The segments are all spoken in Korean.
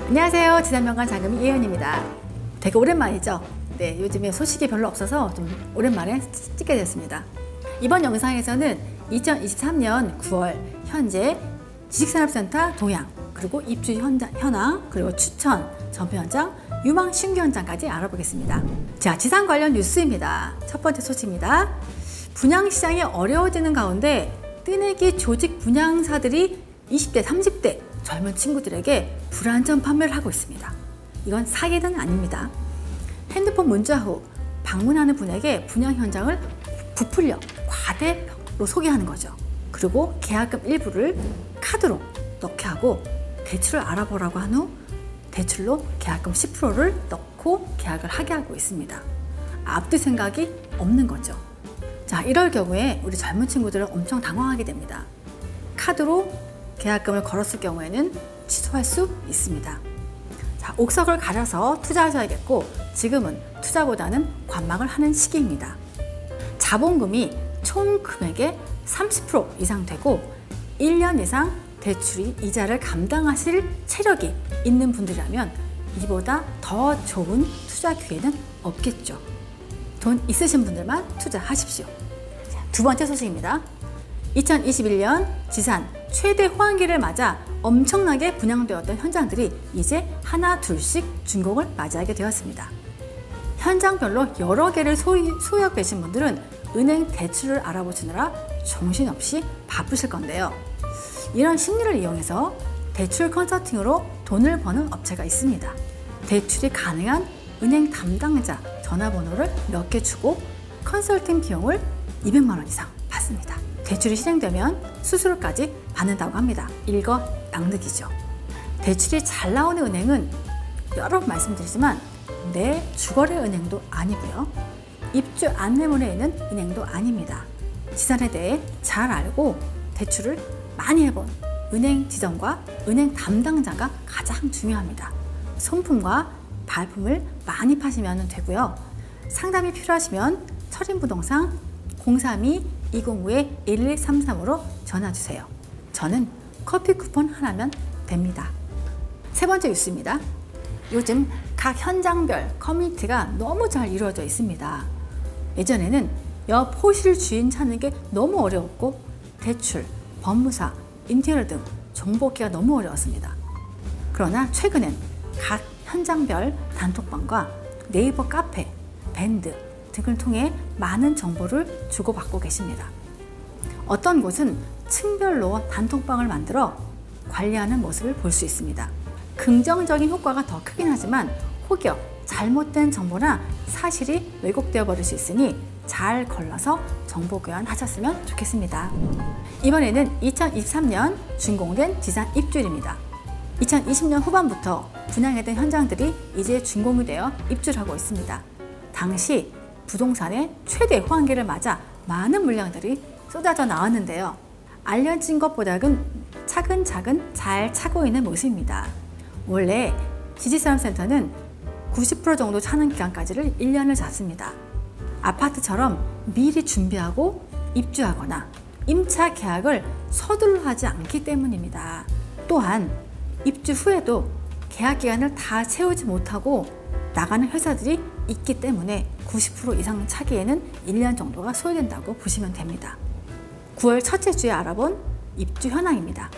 안녕하세요. 지산명관 장금이 이혜연입니다. 되게 오랜만이죠? 네, 요즘에 소식이 별로 없어서 좀 오랜만에 찍게 됐습니다. 이번 영상에서는 2023년 9월 현재 지식산업센터 동향, 그리고 입주 현황, 그리고 추천, 전표 현장, 유망 신규 현장까지 알아보겠습니다. 자, 지산 관련 뉴스입니다. 첫 번째 소식입니다. 분양시장이 어려워지는 가운데 뜨내기 조직 분양사들이 20대, 30대 젊은 친구들에게 불안전 판매를 하고 있습니다. 이건 사기는 아닙니다. 핸드폰 문자 후 방문하는 분에게 분양 현장을 부풀려 과대로 소개하는 거죠. 그리고 계약금 일부를 카드로 넣게 하고 대출을 알아보라고 한 후 대출로 계약금 10%를 넣고 계약을 하게 하고 있습니다. 앞뒤 생각이 없는 거죠. 자, 이럴 경우에 우리 젊은 친구들은 엄청 당황하게 됩니다. 카드로 계약금을 걸었을 경우에는 취소할 수 있습니다. 자, 옥석을 가려서 투자하셔야겠고, 지금은 투자보다는 관망을 하는 시기입니다. 자본금이 총 금액의 30% 이상 되고 1년 이상 대출이 이자를 감당하실 체력이 있는 분들이라면 이보다 더 좋은 투자 기회는 없겠죠. 돈 있으신 분들만 투자하십시오. 두 번째 소식입니다. 2021년 지산 최대 호황기를 맞아 엄청나게 분양되었던 현장들이 이제 하나 둘씩 준공을 맞이하게 되었습니다. 현장별로 여러 개를 소유하고 계신 분들은 은행 대출을 알아보시느라 정신없이 바쁘실 건데요. 이런 심리를 이용해서 대출 컨설팅으로 돈을 버는 업체가 있습니다. 대출이 가능한 은행 담당자 전화번호를 몇 개 주고 컨설팅 비용을 200만 원 이상 받습니다. 대출이 실행되면 수수료까지 받는다고 합니다. 일거양득이죠. 대출이 잘 나오는 은행은 여러 번 말씀드리지만 내 주거래 은행도 아니고요. 입주 안내문에 있는 은행도 아닙니다. 지산에 대해 잘 알고 대출을 많이 해본 은행 지점과 은행 담당자가 가장 중요합니다. 손품과 발품을 많이 파시면 되고요. 상담이 필요하시면 철인부동산 032-209-1133으로 전화주세요. 저는 커피 쿠폰 하나면 됩니다. 세 번째 뉴스입니다. 요즘 각 현장별 커뮤니티가 너무 잘 이루어져 있습니다. 예전에는 옆 호실 주인 찾는 게 너무 어려웠고 대출, 법무사, 인테리어 등 정보기가 너무 어려웠습니다. 그러나 최근엔 각 현장별 단톡방과 네이버 카페, 밴드 등을 통해 많은 정보를 주고받고 계십니다. 어떤 곳은 층별로 단톡방을 만들어 관리하는 모습을 볼 수 있습니다. 긍정적인 효과가 더 크긴 하지만 혹여 잘못된 정보나 사실이 왜곡되어 버릴 수 있으니 잘 걸러서 정보 교환하셨으면 좋겠습니다. 이번에는 2023년 준공된 지산 입주일입니다. 2020년 후반부터 분양했던 현장들이 이제 준공이 되어 입주를 하고 있습니다. 당시 부동산의 최대 호황기를 맞아 많은 물량들이 쏟아져 나왔는데요. 알려진 것보다는 차근차근 잘 차고 있는 모습입니다. 원래 지식산업센터는 90% 정도 차는 기간까지를 1년을 잡습니다. 아파트처럼 미리 준비하고 입주하거나 임차 계약을 서둘러 하지 않기 때문입니다. 또한 입주 후에도 계약 기간을 다 채우지 못하고 나가는 회사들이 있기 때문에 90% 이상 차기에는 1년 정도가 소요된다고 보시면 됩니다. 9월 첫째 주에 알아본 입주 현황입니다.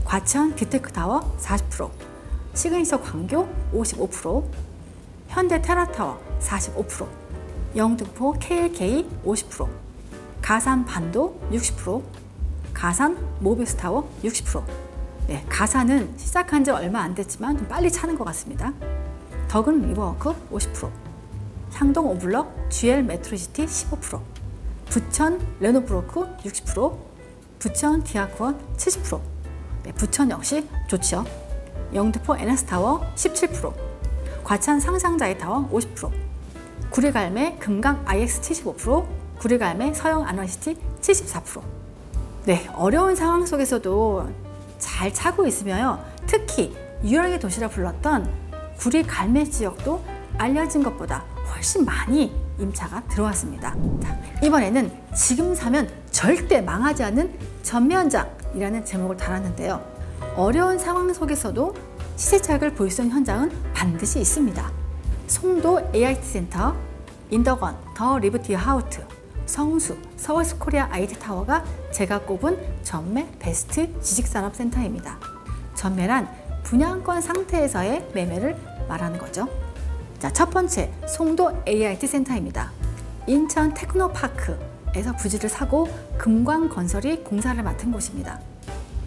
과천 기테크타워 40%, 시그니처 광교 55%, 현대 테라타워 45%, 영등포 KLK 50%, 가산 반도 60%, 가산 모비스타워 60%. 네, 가산은 시작한 지 얼마 안 됐지만 좀 빨리 차는 것 같습니다. 덕은 리버워크 50%, 향동 오블럭 GL 메트로시티 15%, 부천 레노브로크 60%, 부천 디아쿠원 70%. 네, 부천 역시 좋죠. 영등포 NS타워 17%, 과천 상상자이타워 50%, 구리갈매 금강 IX 75%, 구리갈매 서영 안원시티 74%. 네, 어려운 상황 속에서도 잘 차고 있으며요. 특히 유랑의 도시라 불렀던 구리갈매 지역도 알려진 것보다 훨씬 많이 임차가 들어왔습니다. 자, 이번에는 지금 사면 절대 망하지 않는 전매현장이라는 제목을 달았는데요. 어려운 상황 속에서도 시세차익을 볼 수 있는 현장은 반드시 있습니다. 송도 AIT 센터, 인덕원, 더 리버티 하우트, 성수, 서울스코리아 IT 타워가 제가 꼽은 전매 베스트 지식산업센터입니다. 전매란 분양권 상태에서의 매매를 말하는 거죠. 자, 첫 번째, 송도 AIT 센터입니다. 인천 테크노파크에서 부지를 사고 금광건설이 공사를 맡은 곳입니다.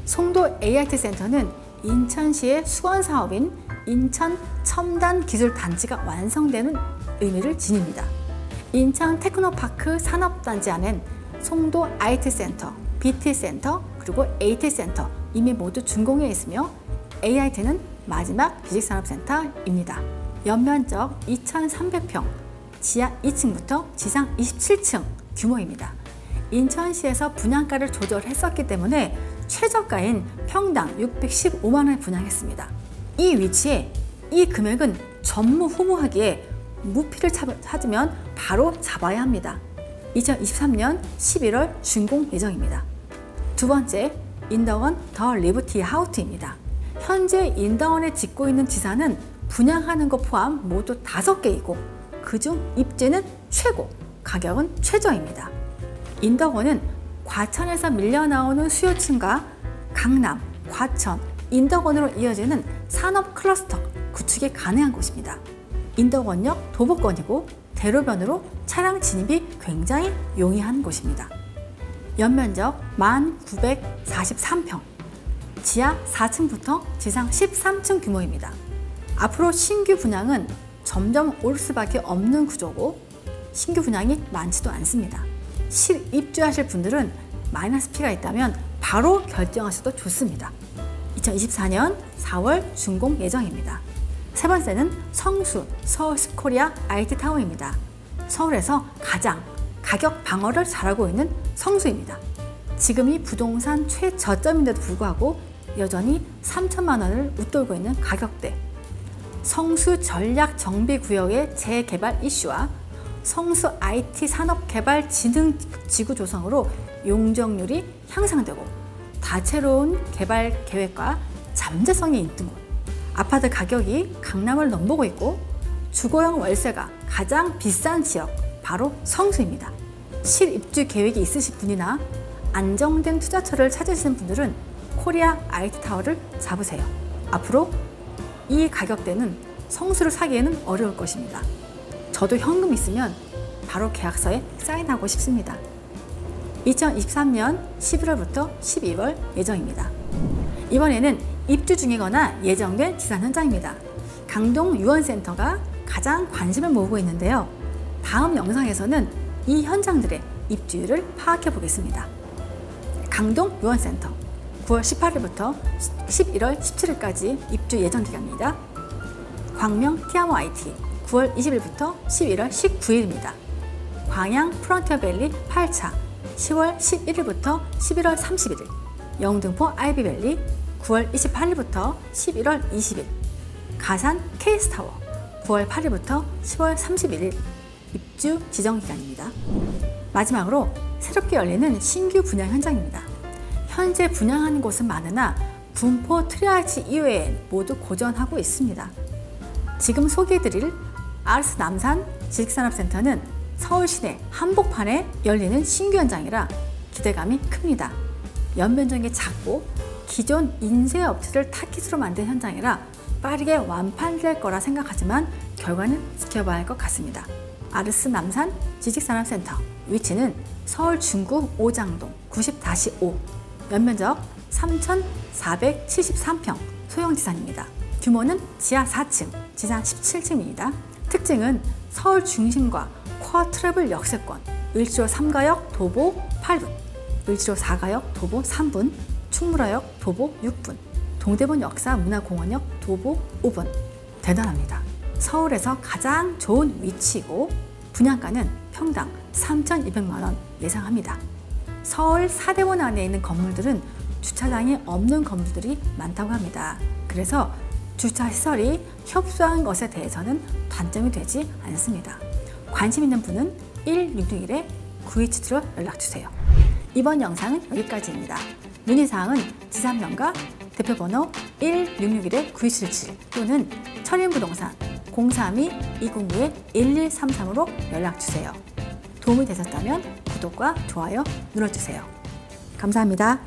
송도 AIT 센터는 인천시의 수원 사업인 인천 첨단기술단지가 완성되는 의미를 지닙니다. 인천 테크노파크 산업단지 안엔 송도 IT센터, BT센터, 그리고 AT센터 이미 모두 준공해 있으며 AIT는 마지막 지식산업센터입니다. 연면적 2,300평, 지하 2층부터 지상 27층 규모입니다. 인천시에서 분양가를 조절했었기 때문에 최저가인 평당 615만 원에 분양했습니다. 이 위치에 이 금액은 전무후무하기에 무피를 찾으면 바로 잡아야 합니다. 2023년 11월 준공 예정입니다. 두 번째, 인덕원 더 리버티 하우트입니다. 현재 인덕원에 짓고 있는 지사는 분양하는 것 포함 모두 5개이고 그중 입지는 최고, 가격은 최저입니다. 인덕원은 과천에서 밀려나오는 수요층과 강남, 과천, 인덕원으로 이어지는 산업 클러스터 구축이 가능한 곳입니다. 인덕원역 도보권이고 대로변으로 차량 진입이 굉장히 용이한 곳입니다. 연면적 1943평, 지하 4층부터 지상 13층 규모입니다. 앞으로 신규 분양은 점점 오를 수밖에 없는 구조고 신규 분양이 많지도 않습니다. 실입주하실 분들은 마이너스 P가 있다면 바로 결정하셔도 좋습니다. 2024년 4월 준공 예정입니다. 세 번째는 성수 서울스코리아 IT 타워입니다. 서울에서 가장 가격 방어를 잘하고 있는 성수입니다. 지금이 부동산 최저점인데도 불구하고 여전히 3천만 원을 웃돌고 있는 가격대, 성수 전략정비구역의 재개발 이슈와 성수 IT 산업개발진흥지구 조성으로 용적률이 향상되고 다채로운 개발 계획과 잠재성이 있는 곳, 아파트 가격이 강남을 넘보고 있고 주거용 월세가 가장 비싼 지역 바로 성수입니다. 실입주 계획이 있으신 분이나 안정된 투자처를 찾으시는 분들은 코리아 IT 타워를 잡으세요. 앞으로 이 가격대는 성수를 사기에는 어려울 것입니다. 저도 현금 있으면 바로 계약서에 사인하고 싶습니다. 2023년 11월부터 12월 예정입니다. 이번에는 입주 중이거나 예정된 지산 현장입니다. 강동 유원센터가 가장 관심을 모으고 있는데요. 다음 영상에서는 이 현장들의 입주율을 파악해 보겠습니다. 강동 유원센터 9월 18일부터 11월 17일까지 입주 예정 기간입니다. 광명 티아모 IT 9월 20일부터 11월 19일입니다. 광양 프론티어밸리 8차 10월 11일부터 11월 31일, 영등포 아이비밸리 9월 28일부터 11월 20일, 가산 케이스타워 9월 8일부터 10월 31일 입주 지정 기간입니다. 마지막으로 새롭게 열리는 신규 분양 현장입니다. 현재 분양하는 곳은 많으나 분포 트리아지 이외엔 모두 고전하고 있습니다. 지금 소개해드릴 아르스 남산 지식산업센터는 서울 시내 한복판에 열리는 신규 현장이라 기대감이 큽니다. 연면적이 작고 기존 인쇄 업체를 타깃으로 만든 현장이라 빠르게 완판될 거라 생각하지만 결과는 지켜봐야 할 것 같습니다. 아르스 남산 지식산업센터 위치는 서울 중구 오장동 90-5, 연면적 3,473평 소형지산입니다. 규모는 지하 4층, 지상 17층입니다. 특징은 서울 중심과 코어 트래블 역세권, 을지로 3가역 도보 8분, 을지로 4가역 도보 3분, 충무로역 도보 6분, 동대문 역사 문화공원역 도보 5분. 대단합니다. 서울에서 가장 좋은 위치이고 분양가는 평당 3,200만 원 예상합니다. 서울 4대원 안에 있는 건물들은 주차장이 없는 건물들이 많다고 합니다. 그래서 주차 시설이 협소한 것에 대해서는 단점이 되지 않습니다. 관심 있는 분은 1661-9277로 연락주세요. 이번 영상은 여기까지입니다. 문의사항은 지산명가 대표번호 1661-9277 또는 철인부동산 032-209-1133으로 연락주세요. 도움이 되셨다면 구독과 좋아요 눌러주세요. 감사합니다.